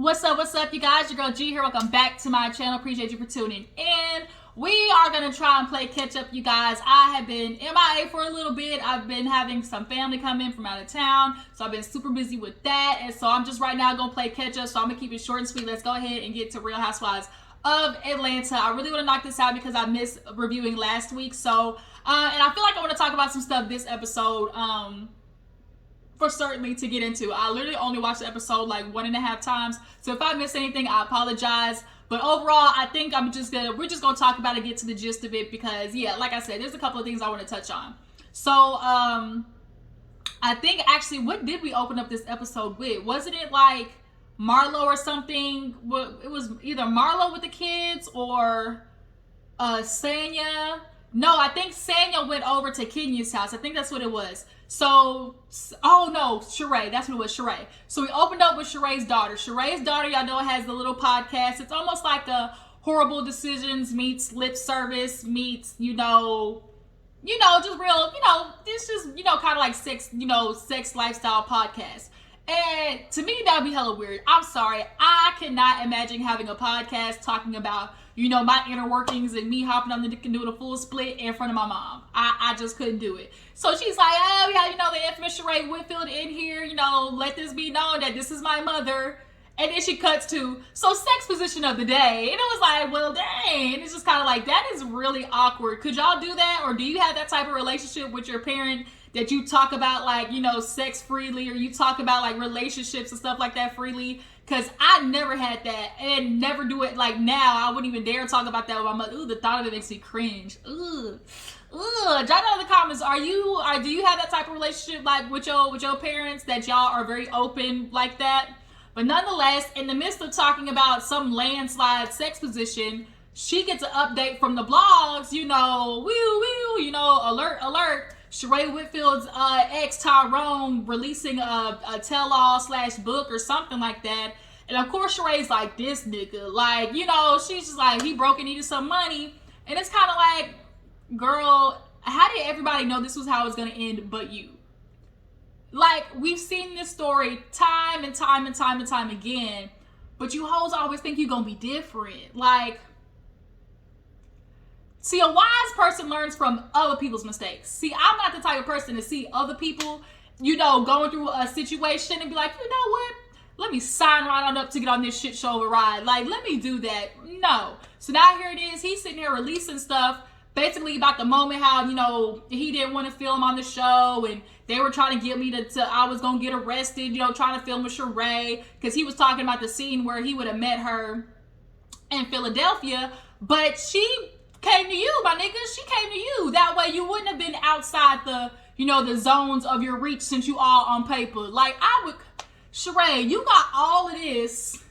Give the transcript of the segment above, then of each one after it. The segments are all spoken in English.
What's up, you guys? Your girl G here. Welcome back to my channel. Appreciate you for tuning in. We are going to try and play catch up, you guys. I have been MIA for a little bit. I've been having some family come in from out of town, so I've been super busy with that. And so I'm just right now going to play catch up, so I'm going to keep it short and sweet. Let's go ahead and get to Real Housewives of Atlanta. I really want to knock this out because I missed reviewing last week. So, and I feel like I want to talk about some stuff this episode, for certainly to get into. I literally only watched the episode like 1.5 times, so if I miss anything, I apologize. But overall, I think we're just gonna talk about it, get to the gist of it, because yeah, like I said, there's a couple of things I want to touch on. So I think actually, what did we open up this episode with? Wasn't it like Marlo or something? It was either Marlo with the kids or Sanya. No, I think Sanya went over to Kenya's house. I think that's what it was. So, oh no, Sheree. That's what it was, Sheree. So we opened up with Sheree's daughter. Sheree's daughter, y'all know, has the little podcast. It's almost like a Horrible Decisions meets Lip Service meets, just real, it's just, kind of like sex lifestyle podcast. And to me, that would be hella weird. I'm sorry. I cannot imagine having a podcast talking about, my inner workings and me hopping on the dick and doing a full split in front of my mom. I just couldn't do it. So she's like, oh, yeah, the infamous Sheree Whitfield in here, let this be known that this is my mother. And then she cuts to, so sex position of the day. And it was like, well, dang. And it's just kind of like, that is really awkward. Could y'all do that? Or do you have that type of relationship with your parent that you talk about like, sex freely, or you talk about like relationships and stuff like that freely? Because I never had that and never do it. Like now, I wouldn't even dare talk about that with my mother. Ooh, the thought of it makes me cringe. Ooh. Jot down in the comments, do you have that type of relationship like with your parents that y'all are very open like that? But nonetheless, in the midst of talking about some landslide sex position, she gets an update from the blogs, alert. Sheree Whitfield's ex Tyrone releasing a tell-all / book or something like that. And of course Sheree's like, this nigga, like, she's just like, he broke and needed some money. And it's kind of like, girl, how did everybody know this was how it's going to end but you? Like, we've seen this story time and time again, but you hoes always think you're going to be different. Like, see, a wise person learns from other people's mistakes. See, I'm not the type of person to see other people, going through a situation and be like, you know what? Let me sign right on up to get on this shit show of a ride. Like, let me do that. No. So now here it is. He's sitting here releasing stuff basically about the moment how, he didn't want to film on the show and they were trying to get me to I was going to get arrested, trying to film with Sheree, because he was talking about the scene where he would have met her in Philadelphia, but she came to you, my nigga. She came to you. That way you wouldn't have been outside the, the zones of your reach since you all on paper. Like, Sheree, you got all of this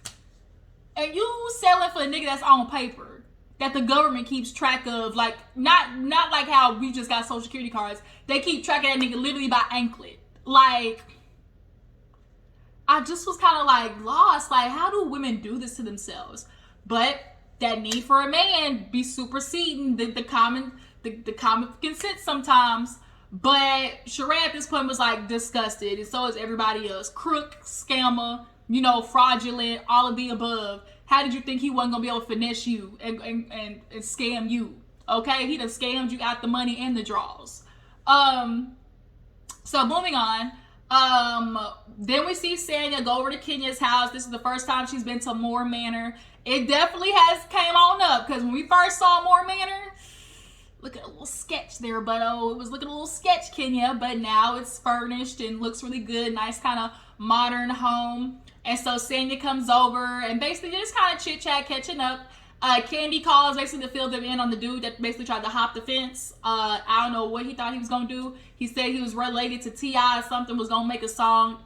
and you selling for a nigga that's on paper that the government keeps track of. Like, not like how we just got social security cards. They keep track of that nigga literally by anklet. Like, I just was kind of like lost. Like, how do women do this to themselves? But that need for a man be superseding the common consent sometimes. But Sheree at this point was like disgusted, and so is everybody else. Crook, scammer, fraudulent, all of the above. How did you think he wasn't gonna be able to finesse you and scam you? Okay, he done scammed you out the money and the draws. So moving on. Then we see Sanya go over to Kenya's house. This is the first time she's been to Moore Manor. It definitely has came on up, because when we first saw Moore Manor, look at a little sketch there, but it was looking a little sketch, Kenya. But now it's furnished and looks really good. Nice kind of modern home. And so Sanya comes over and basically just kind of chit chat, catching up. Candy calls basically to fill them in on the dude that basically tried to hop the fence. I don't know what he thought he was gonna do. He said he was related to T.I. or something, was gonna make a song.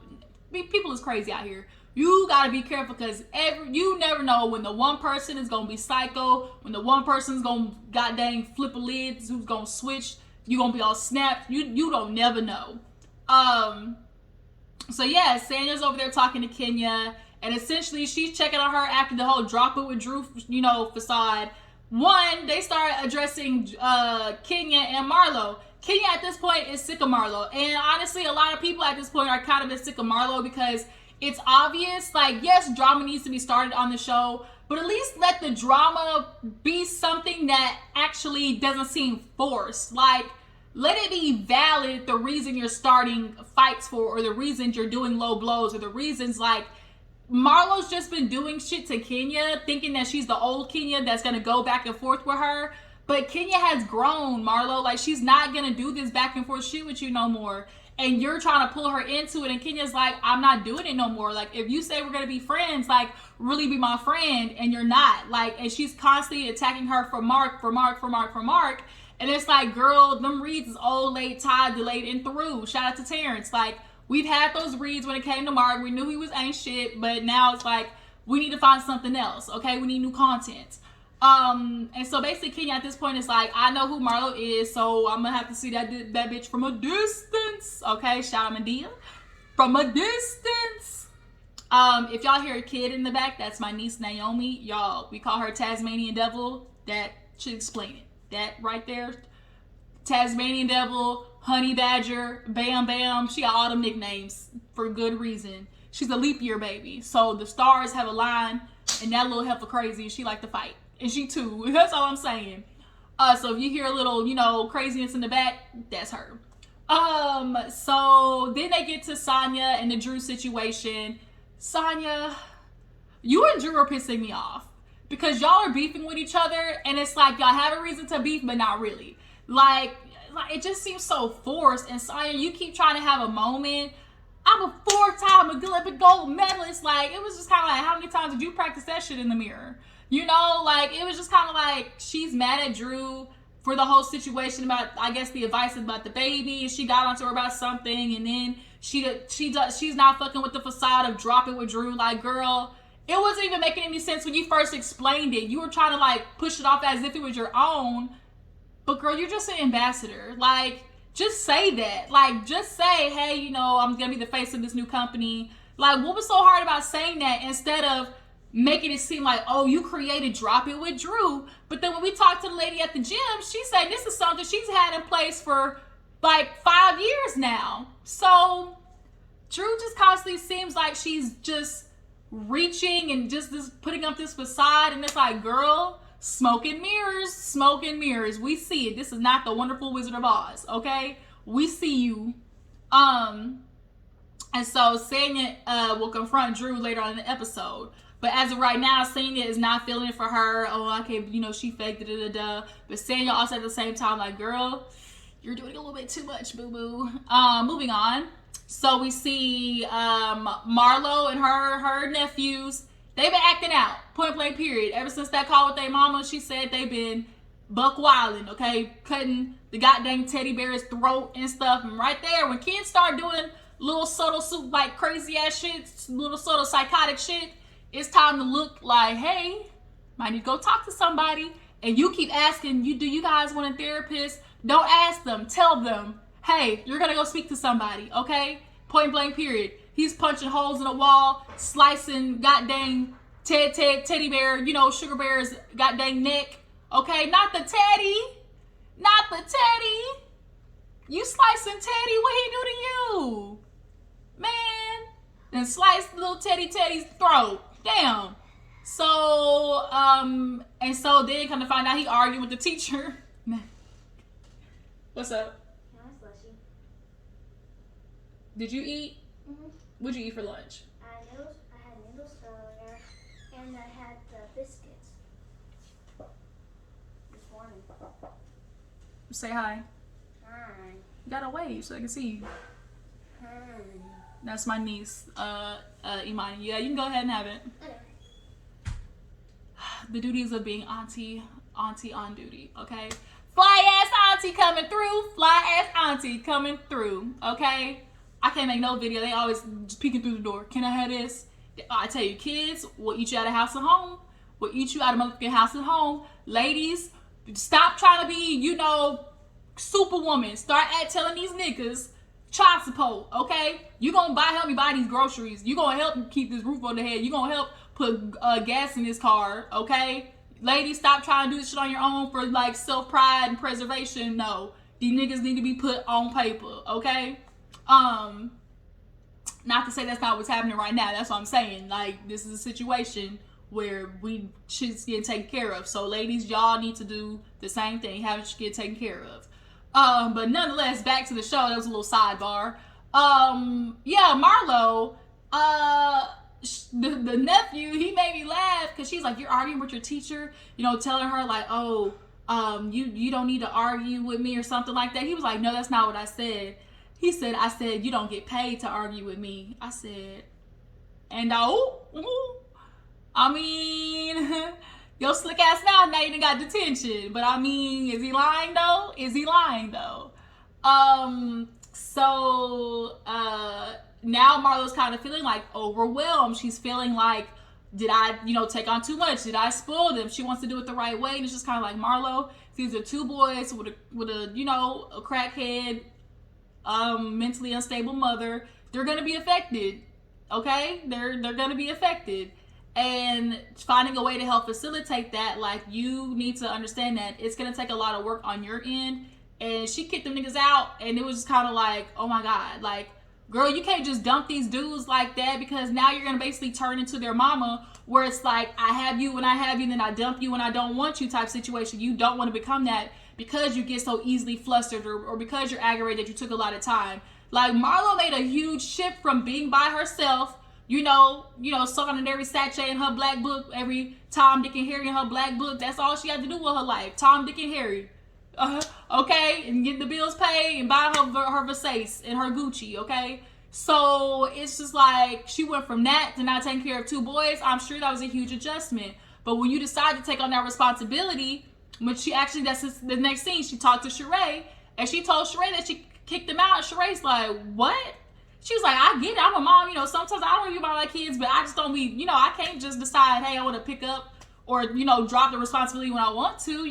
People is crazy out here. You gotta be careful, because you never know when the one person is gonna be psycho, when the one person's gonna goddamn flip a lid, who's gonna switch, you gonna be all snapped. You don't never know. So yeah, Sanya's over there talking to Kenya, and essentially she's checking on her after the whole drop it with Drew, facade. One, they start addressing Kenya and Marlo. Kenya at this point is sick of Marlo, and honestly, a lot of people at this point are kind of sick of Marlo, because it's obvious. Like, yes, drama needs to be started on the show, but at least let the drama be something that actually doesn't seem forced. Like, let it be valid, the reason you're starting fights for, or the reasons you're doing low blows, or the reasons, like, Marlo's just been doing shit to Kenya, thinking that she's the old Kenya that's gonna go back and forth with her. But Kenya has grown, Marlo. Like, she's not gonna do this back and forth shit with you no more. And you're trying to pull her into it, and Kenya's like, I'm not doing it no more. Like, if you say we're gonna be friends, like, really be my friend, and you're not. Like, and she's constantly attacking her for Mark. And it's like, girl, them reads is old, late, tied, delayed, and through. Shout out to Terrence. Like, we've had those reads when it came to Mark. We knew he was ain't shit, but now it's like, we need to find something else, okay? We need new content. And so basically Kenya at this point is like, I know who Marlo is, so I'm gonna have to see that bitch from a distance, okay? Shout out Medea. From a distance. If y'all hear a kid in the back, that's my niece Naomi. Y'all, we call her Tasmanian Devil. That should explain it. That right there, Tasmanian Devil, Honey Badger, Bam Bam. She got all them nicknames for good reason. She's a leap year baby, so the stars have a line, and that little heifer crazy, she like to fight, and she too. That's all I'm saying. So if you hear a little, you know, craziness in the back, that's her. So then they get to Sanya and the Drew situation. Sanya, you and Drew are pissing me off because y'all are beefing with each other, and it's like y'all have a reason to beef, but not really. Like it just seems so forced. And Sanya, you keep trying to have a moment. I'm a 4-time Olympic gold medalist. Like, it was just kind of like, how many times did you practice that shit in the mirror? You know, like, it was just kind of like, she's mad at Drew for the whole situation about, I guess, the advice about the baby. She got onto her about something, and then she's not fucking with the facade of dropping with Drew. Like, girl, it wasn't even making any sense when you first explained it. You were trying to, like, push it off as if it was your own. But, girl, you're just an ambassador. Like, just say that. Like, just say, hey, you know, I'm going to be the face of this new company. Like, what was so hard about saying that instead of making it seem like, oh, you created Drop It with Drew? But then when we talked to the lady at the gym, she said this is something she's had in place for, like, 5 years now. So, Drew just constantly seems like she's just reaching and just putting up this facade. And it's like, girl, smoke and mirrors. We see it. This is not the wonderful Wizard of Oz, okay? We see you. And so Sanya will confront Drew later on in the episode. But as of right now, Sanya is not feeling it for her. Oh, okay, you know, she faked it, But Sanya also at the same time, like, girl, you're doing a little bit too much, boo-boo. Moving on. So we see Marlo and her nephews. They've been acting out, point blank period. Ever since that call with their mama, she said they've been buck wilding, okay? Cutting the goddamn teddy bear's throat and stuff. And right there, when kids start doing little subtle, like crazy ass shit, little subtle psychotic shit, it's time to look like, hey, might need to go talk to somebody. And you keep asking, do you guys want a therapist? Don't ask them. Tell them, hey, you're going to go speak to somebody, okay? Point blank period. He's punching holes in the wall, slicing goddamn teddy bear, you know, Sugar Bear's goddamn neck. Okay, not the teddy. You slicing Teddy, what he do to you? Man. And slice little Teddy's throat. Damn. So, and so then come to find out he argued with the teacher. What's up? Did you eat? Mm-hmm. What'd you eat for lunch? I had noodles earlier, and I had the biscuits this morning. Say hi. Hi. You gotta wave so I can see you. Hi. That's my niece, Imani. Yeah, you can go ahead and have it. Okay. The duties of being auntie on duty, okay? Fly ass auntie coming through, okay? I can't make no video. They always just peeking through the door. Can I have this? I tell you, kids will eat you out of house and home. Will eat you out of motherfucking house and home. Ladies, stop trying to be, you know, superwoman. Start telling these niggas child support, okay? You gonna help me buy these groceries. You gonna help me keep this roof on the head. You gonna help put gas in this car, okay? Ladies, stop trying to do this shit on your own for, like, self-pride and preservation. No. These niggas need to be put on paper, okay? Not to say that's not what's happening right now. That's what I'm saying. Like, this is a situation where she's getting taken care of. So, ladies, y'all need to do the same thing. Have it get taken care of. But nonetheless, back to the show. That was a little sidebar. Yeah, Marlo, the nephew, he made me laugh because she's like, you're arguing with your teacher, telling her like, oh, you don't need to argue with me or something like that. He was like, no, that's not what I said. He said, I said, you don't get paid to argue with me. I said, and I mean, your slick ass now you done got detention. But I mean, is he lying though? So now Marlo's kind of feeling like overwhelmed. She's feeling like, did I, take on too much? Did I spoil them? She wants to do it the right way. And it's just kind of like, Marlo, these are two boys with a crackhead, mentally unstable mother. They're going to be affected. Okay? They're going to be affected. And finding a way to help facilitate that, like, you need to understand that it's going to take a lot of work on your end. And she kicked them niggas out, and it was just kind of like, oh my God, like, girl, you can't just dump these dudes like that, because now you're going to basically turn into their mama, where it's like, I have you when I have you, then I dump you when I don't want you type situation. You don't want to become that because you get so easily flustered or because you're aggravated that you took a lot of time. Like, Marlo made a huge shift from being by herself, sucking on every sachet in her black book, every Tom, Dick, and Harry in her black book. That's all she had to do with her life. Tom, Dick, and Harry. Okay? And get the bills paid and buy her Versace and her Gucci, okay? So it's just like, she went from that to not taking care of two boys. I'm sure that was a huge adjustment. But when you decide to take on that responsibility, when that's the next scene, she talked to Sheree, and she told Sheree that she kicked him out. Sheree's like, what? She was like, I get it. I'm a mom. Sometimes I don't really about my kids, but I just don't be, I can't just decide, hey, I want to pick up or, drop the responsibility when I want to.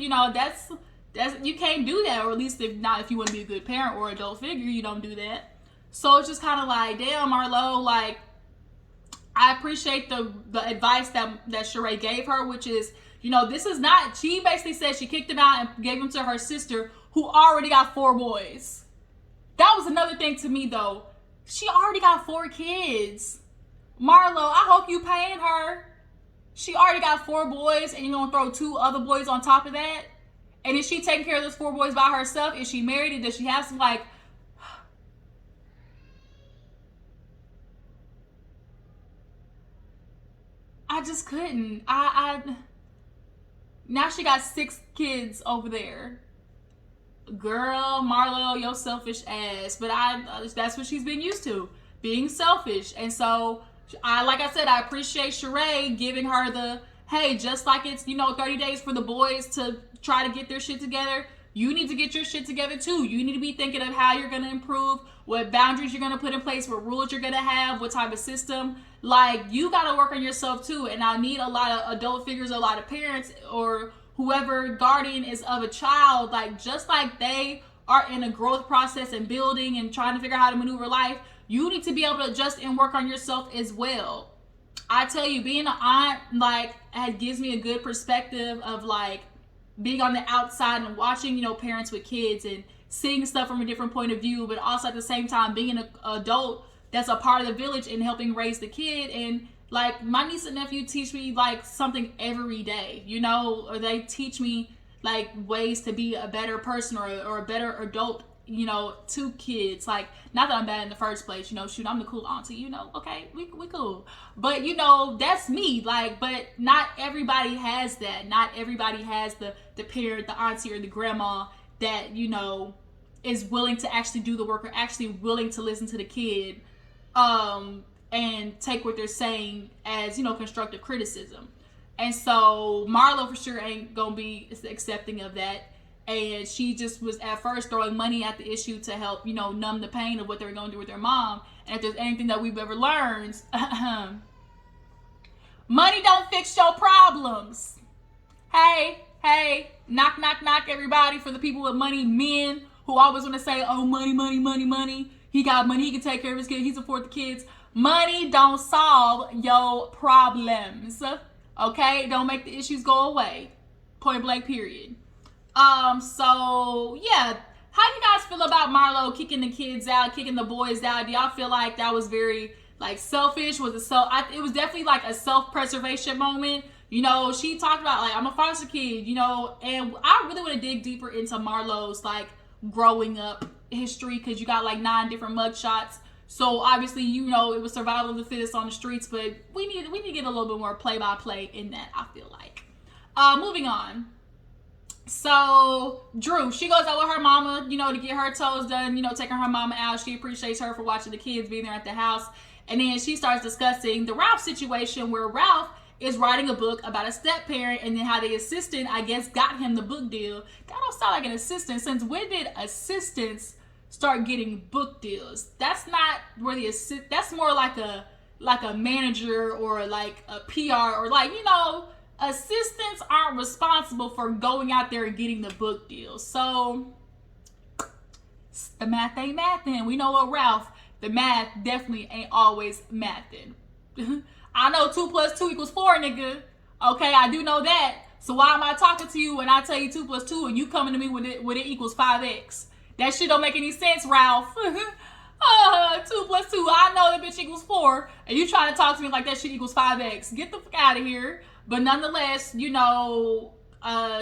That's you can't do that, or at least if you want to be a good parent or adult figure, you don't do that. So it's just kind of like, damn, Marlo, like, I appreciate the advice that Sheree gave her, which is, this is not, she basically said she kicked him out and gave him to her sister, who already got 4 boys. That was another thing to me, though. She already got 4 kids. Marlo, I hope you paying her. She already got 4 boys, and you're going to throw 2 other boys on top of that? And is she taking care of those 4 boys by herself? Is she married? And does she have some, like... I just couldn't. Now she got 6 kids over there. Girl, Marlo, your selfish ass. But that's what she's been used to, being selfish. And so, like I said, I appreciate Sheree giving her the, hey, just like it's, 30 days for the boys to try to get their shit together, you need to get your shit together too. You need to be thinking of how you're going to improve, what boundaries you're going to put in place, what rules you're going to have, what type of system. Like, you got to work on yourself too. And I need a lot of adult figures, a lot of parents, or whoever guardian is of a child, like, just like they are in a growth process and building and trying to figure out how to maneuver life, you need to be able to adjust and work on yourself as well. I tell you, being an aunt, like, it gives me a good perspective of, like, being on the outside and watching, parents with kids and seeing stuff from a different point of view, but also at the same time being an adult that's a part of the village and helping raise the kid. And, like, my niece and nephew teach me, like, something every day, or they teach me, like, ways to be a better person or a better adult, to kids. Like, not that I'm bad in the first place, shoot, I'm the cool auntie, okay, we cool. But, that's me, like, but not everybody has that. Not everybody has the parent, the auntie, or the grandma that, is willing to actually do the work or actually willing to listen to the kid, and take what they're saying as, constructive criticism. And so Marlo for sure ain't gonna be accepting of that. And she just was at first throwing money at the issue to help, numb the pain of what they were going to do with their mom. And if there's anything that we've ever learned, money don't fix your problems. Hey, knock, knock, knock, everybody, for the people with money, men who always want to say, oh, money, money, money, money. He got money, he can take care of his kids, he support the kids. Money don't solve your problems, okay? Don't make the issues go away. Point blank, period. So, yeah. How you guys feel about Marlo kicking the kids out, kicking the boys out? Do y'all feel like that was very, like selfish? Was it it was definitely like a self-preservation moment. You know, she talked about like, I'm a foster kid, you know, and I really want to dig deeper into Marlo's like growing up history, because you got like 9 different mugshots. So obviously, you know, it was survival of the fittest on the streets, but we need to get a little bit more play-by-play in that, I feel like. Moving on. So Drew, she goes out with her mama, you know, to get her toes done, you know, taking her mama out. She appreciates her for watching the kids being there at the house. And then she starts discussing the Ralph situation, where Ralph is writing a book about a step-parent, and then how the assistant, I guess, got him the book deal. That don't sound like an assistant. Since when did assistants start getting book deals? That's not where that's more like a manager, or like a PR, or like, you know, assistants aren't responsible for going out there and getting the book deal. So the math ain't mathin'. We know what Ralph, the math definitely ain't always mathin'. I know 2 + 2 = 4, nigga. Okay, I do know that. So why am I talking to you when I tell you 2 + 2 and you coming to me with it equals 5x? That shit don't make any sense, Ralph. 2 + 2, I know that bitch equals 4, and you trying to talk to me like that shit equals 5x. Get the fuck out of here. But nonetheless, you know,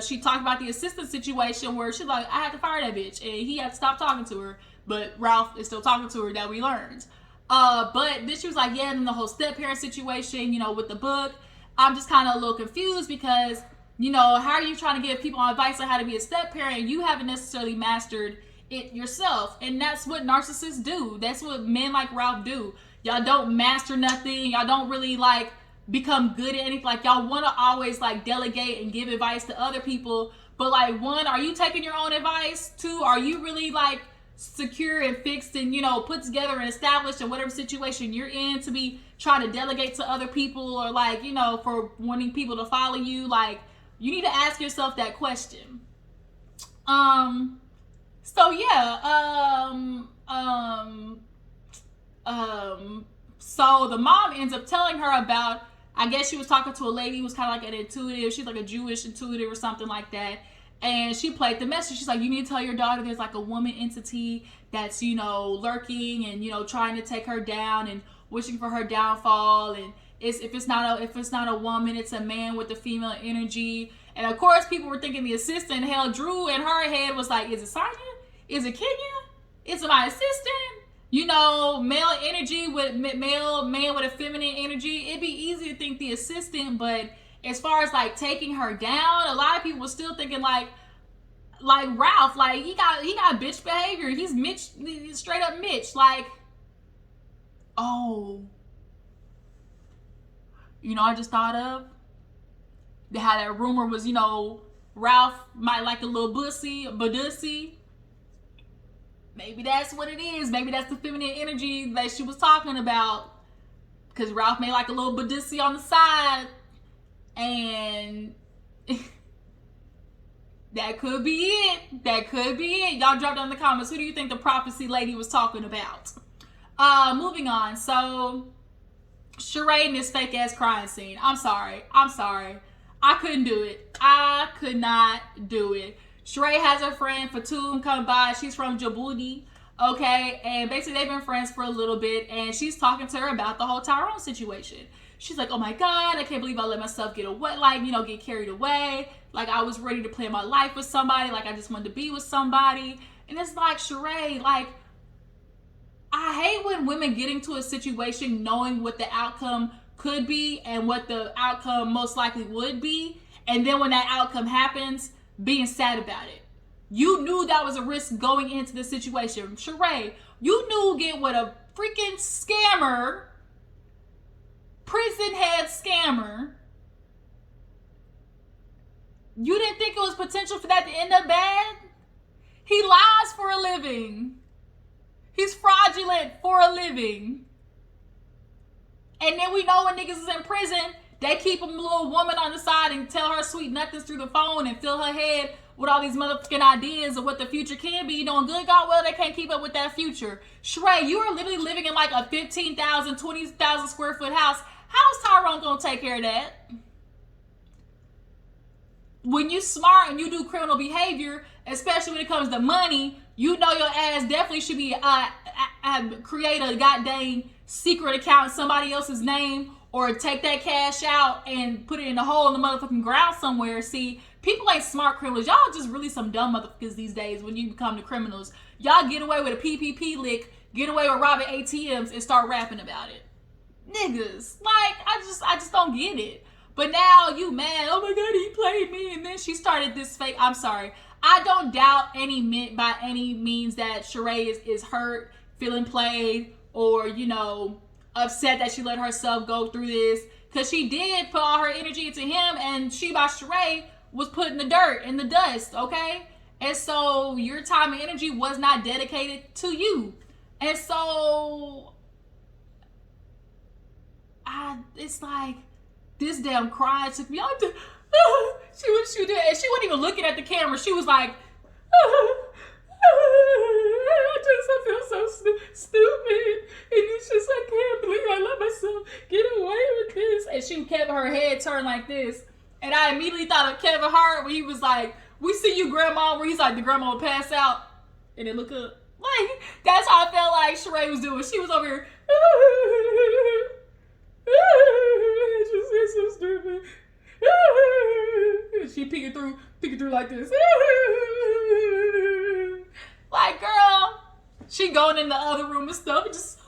she talked about the assistant situation, where she's like, I had to fire that bitch, and he had to stop talking to her. But Ralph is still talking to her, that we learned. But then she was like, yeah, and then the whole step-parent situation, you know, with the book, I'm just kind of a little confused, because, you know, how are you trying to give people advice on how to be a step-parent, and you haven't necessarily mastered it yourself? And that's what narcissists do. That's what men like Ralph do. Y'all don't master nothing. Y'all don't really, like, become good at anything. Like, y'all want to always, like, delegate and give advice to other people. But, like, 1, are you taking your own advice? 2, are you really, like, secure and fixed and, you know, put together and established in whatever situation you're in, to be trying to delegate to other people, or like, you know, for wanting people to follow you? Like, you need to ask yourself that question. So yeah, so the mom ends up telling her about, I guess she was talking to a lady who was kind of like an intuitive. She's like a Jewish intuitive or something like that. And she played the message. She's like, you need to tell your daughter there's like a woman entity that's, you know, lurking and, you know, trying to take her down and wishing for her downfall. And if it's not a woman, it's a man with a female energy. And of course, people were thinking the assistant. Hell, Drew in her head was like, is it Sanya? Is it Kenya? Is it my assistant? You know, male energy with man with a feminine energy. It'd be easy to think the assistant, but as far as like taking her down, a lot of people were still thinking like Ralph, like he got bitch behavior. He's Mitch, straight up Mitch. Like, oh, you know, I just thought of how that rumor was, you know, Ralph might like a little bussy. Maybe that's what it is. Maybe that's the feminine energy that she was talking about, because Ralph may like a little bussy on the side. And that could be it. That could be it. Y'all drop down in the comments. Who do you think the prophecy lady was talking about? Moving on. So, Sheree in this fake ass crying scene. I'm sorry. I couldn't do it. I could not do it. Sheree has her friend Fatum come by. She's from Djibouti. Okay. And basically they've been friends for a little bit. And she's talking to her about the whole Tyrone situation. She's like, oh my God, I can't believe I let myself get away, like, you know, get carried away. Like, I was ready to plan my life with somebody. Like, I just wanted to be with somebody. And it's like, Sheree, like, I hate when women get into a situation knowing what the outcome could be and what the outcome most likely would be. And then when that outcome happens, being sad about it. You knew that was a risk going into the situation. Sheree, you knew get with a freaking scammer, prison head scammer. You didn't think it was potential for that to end up bad? He lies for a living. He's fraudulent for a living. And then we know when niggas is in prison, they keep a little woman on the side and tell her sweet nothings through the phone and fill her head with all these motherfucking ideas of what the future can be. Knowing good God well they can't keep up with that future. Sheree, you are literally living in like a 15,000, 20,000 square foot house. How's Tyrone gonna take care of that? When you smart and you do criminal behavior, especially when it comes to money, you know your ass definitely should be create a goddamn secret account in somebody else's name, or take that cash out and put it in a hole in the motherfucking ground somewhere. See, people ain't smart criminals. Y'all just really some dumb motherfuckers these days when you become the criminals. Y'all get away with a PPP lick, get away with robbing ATMs, and start rapping about it. Niggas. Like, I just don't get it. But now you mad, oh my god, he played me, and then she started this fake, I'm sorry. I don't doubt by any means that Sheree is hurt, feeling played, or, you know, upset that she let herself go through this. Because she did put all her energy into him, and she, by Sheree, was put in the dirt, in the dust, okay? And so your time and energy was not dedicated to you. And so, it's like, this damn cry took me out to, she did, and she wasn't even looking at the camera. She was like, I feel so stupid, and it's just, I can't believe I let myself get away with this. And she kept her head turned like this, and I immediately thought of Kevin Hart when he was like, we see you, grandma, where he's like, the grandma will pass out, and then look up. Like, that's how I felt like Sheree was doing. She was over here, it's so stupid. She peeking through like this. Like, girl, she going in the other room and stuff. I just.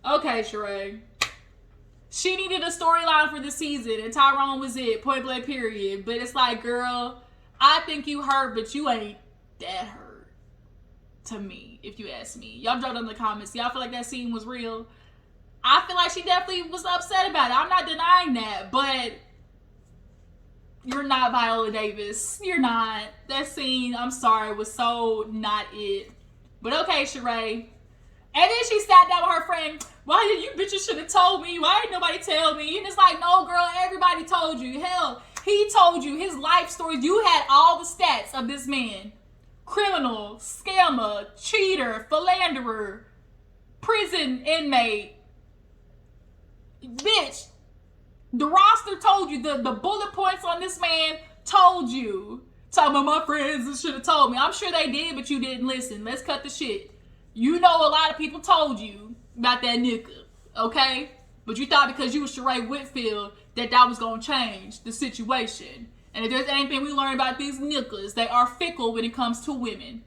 Okay, Sheree. She needed a storyline for the season, and Tyrone was it. Point blank, period. But it's like, girl, I think you hurt, but you ain't that hurt. To me, if you ask me. Y'all drop down in the comments. Y'all feel like that scene was real? I feel like she definitely was upset about it. I'm not denying that, but you're not Viola Davis. You're not. That scene, I'm sorry, was so not it. But okay, Sheree. And then she sat down with her friend. Why did you bitches should have told me? Why didn't nobody tell me? And it's like, no, girl, everybody told you. Hell, he told you his life stories. You had all the stats of this man. Criminal, scammer, cheater, philanderer, prison inmate. Bitch, the roster told you, the bullet points on this man told you. Talking about my friends should have told me. I'm sure they did, but you didn't listen. Let's cut the shit. You know a lot of people told you about that nigga, okay? But you thought because you was Sheree Whitfield that was going to change the situation. And if there's anything we learn about these niggas, they are fickle when it comes to women.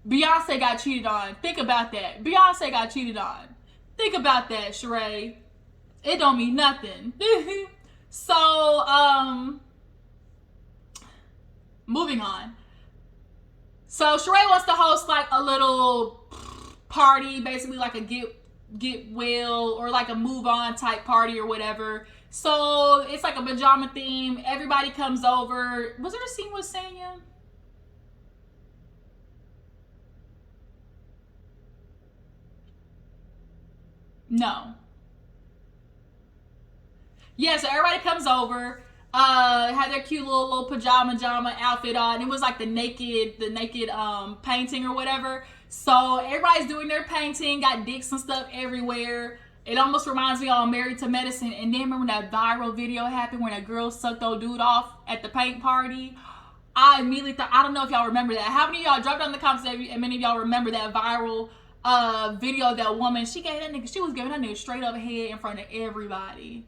Beyonce got cheated on. Think about that. Beyonce got cheated on. Think about that, Sheree. It don't mean nothing. So, moving on. So Sheree wants to host like a little party, basically like a get well or like a move on type party or whatever. So it's like a pajama theme. Everybody comes over. Was there a scene with Sanya? No. Yeah, so everybody comes over, had their cute little pajama outfit on. It was like the naked painting or whatever. So everybody's doing their painting, got dicks and stuff everywhere. It almost reminds me of Married to Medicine. And then remember when that viral video happened when that girl sucked old dude off at the paint party? I immediately thought, I don't know if y'all remember that. How many of y'all, drop down in the comments and many of y'all remember that viral video of that woman? She was giving that nigga straight up head in front of everybody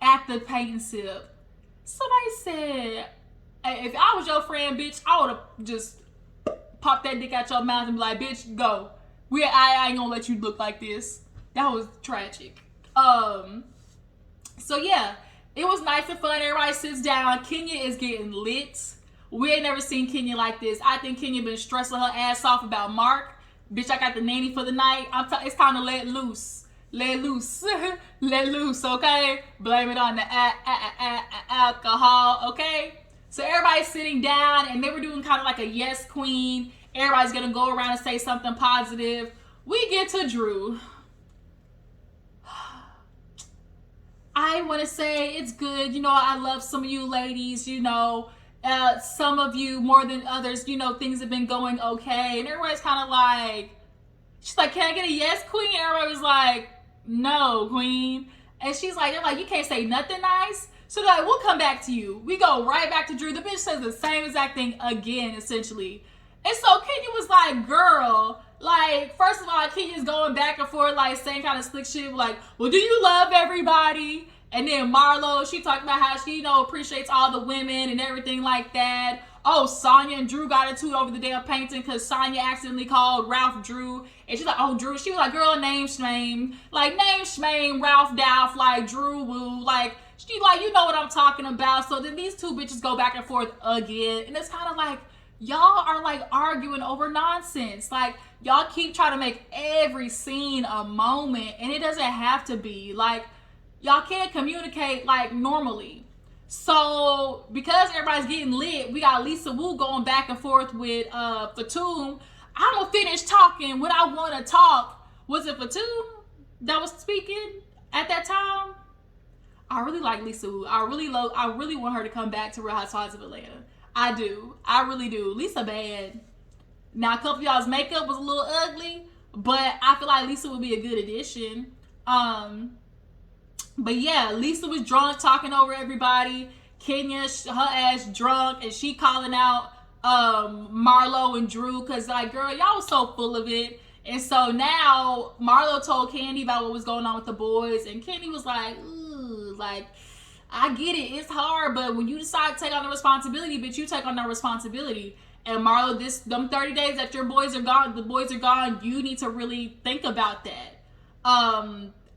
at the paint and sip. Somebody said, hey, if I was your friend, bitch, I would have just popped that dick out your mouth and be like, bitch, go. I ain't gonna let you look like this. That was tragic. So yeah, it was nice and fun. Everybody sits down. Kenya is getting lit. We ain't never seen Kenya like this. I think Kenya been stressing her ass off about Mark. Bitch, I got the nanny for the night. It's time to let loose. Let loose. Let loose, okay? Blame it on the alcohol, okay? So everybody's sitting down, and they were doing kind of like a yes queen. Everybody's going to go around and say something positive. We get to Drew. I want to say it's good. You know, I love some of you ladies, you know. Some of you more than others, you know, things have been going okay. And everybody's kind of like, she's like, can I get a yes, queen? And everybody was like, no, queen. And she's like, they're like, you can't say nothing nice. So they're like, we'll come back to you. We go right back to Drew. The bitch says the same exact thing again, essentially. And so Kenya was like, girl, Like, first of all, Kenya's going back and forth, like, saying kind of slick shit, like, well, do you love everybody? And then Marlo, she talked about how she, appreciates all the women and everything like that. Oh, Sanya and Drew got into it over the damn painting because Sanya accidentally called Ralph Drew. And she's like, oh, Drew. She was like, girl, name Shmame. Like, name Shmame, Ralph Dalf, like, Drew Woo. Like, she like, you know what I'm talking about. So then these two bitches go back and forth again. And it's kind of like, y'all are, like, arguing over nonsense. Like, y'all keep trying to make every scene a moment. And it doesn't have to be. Like, y'all can't communicate, like, normally. So, because everybody's getting lit, we got Lisa Wu going back and forth with Fatum. I'm going to finish talking when I want to talk. Was it Fatum that was speaking at that time? I really like Lisa Wu. I really want her to come back to Real Housewives of Atlanta. I do. I really do. Lisa bad. Now, a couple of y'all's makeup was a little ugly, but I feel like Lisa would be a good addition. But yeah, Lisa was drunk, talking over everybody. Kenya, her ass drunk, and she calling out Marlo and Drew because, like, girl, y'all was so full of it. And so now Marlo told Candy about what was going on with the boys, and Candy was like, ooh, like, I get it, it's hard, but when you decide to take on the responsibility, bitch, you take on that responsibility. And Marlo, them 30 days that your boys are gone, the boys are gone, you need to really think about that.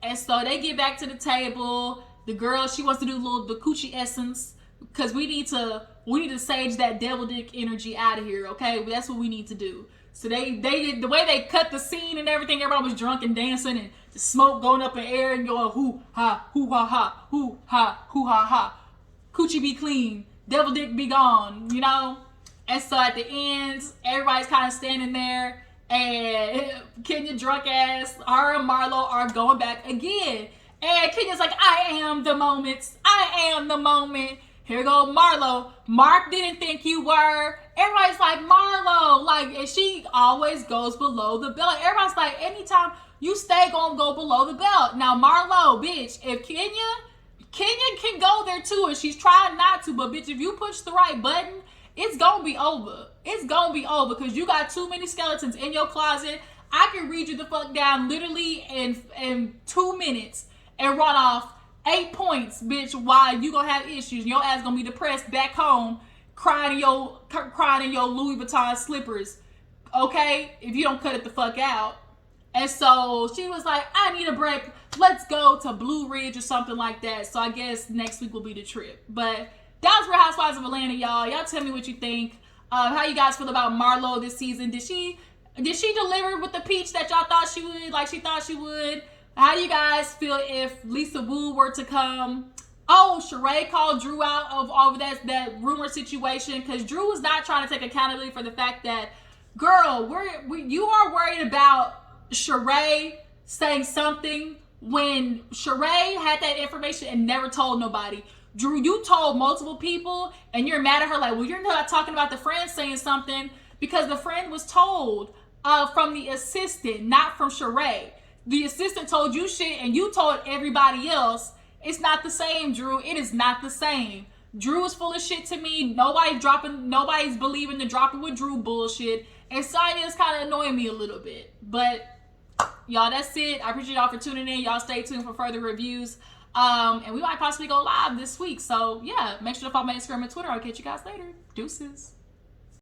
And so they get back to the table. The girl, she wants to do the coochie essence because we need to sage that devil dick energy out of here, okay? That's what we need to do. So they the way they cut the scene and everything, everybody was drunk and dancing and the smoke going up in the air and going hoo ha ha, hoo ha ha. Coochie be clean, devil dick be gone, And so at the end, everybody's kind of standing there. And Kenya drunk ass, her and Marlo are going back again. And Kenya's like, I am the moment. I am the moment. Here go Marlo. Mark didn't think you were. Everybody's like, Marlo. Like, and she always goes below the belt. Everybody's like, anytime you stay gonna go below the belt. Now, Marlo, bitch, if Kenya can go there too, and she's trying not to, but bitch, if you push the right button, it's gonna be over. It's gonna be over because you got too many skeletons in your closet. I can read you the fuck down literally in 2 minutes and run off 8 points, bitch, why you gonna have issues. Your ass gonna be depressed back home, crying in your Louis Vuitton slippers, okay? If you don't cut it the fuck out. And so she was like, I need a break. Let's go to Blue Ridge or something like that. So I guess next week will be the trip. But that was Real Housewives of Atlanta, y'all. Y'all tell me what you think. How you guys feel about Marlo this season? Did she deliver with the peach that y'all thought she would, like she thought she would? How do you guys feel if Lisa Wu were to come? Oh, Sheree called Drew out over that rumor situation because Drew was not trying to take accountability for the fact that, girl, you are worried about Sheree saying something when Sheree had that information and never told nobody. Drew, you told multiple people and you're mad at her like, well, you're not talking about the friend saying something because the friend was told from the assistant, not from Sheree. The assistant told you shit and you told everybody else. It's not the same, Drew. It is not the same. Drew is full of shit to me. Nobody's believing the dropping with Drew bullshit. And Sanya is kind of annoying me a little bit. But y'all, that's it. I appreciate y'all for tuning in. Y'all stay tuned for further reviews. And we might possibly go live this week. So yeah, make sure to follow my Instagram and Twitter. I'll catch you guys later. Deuces.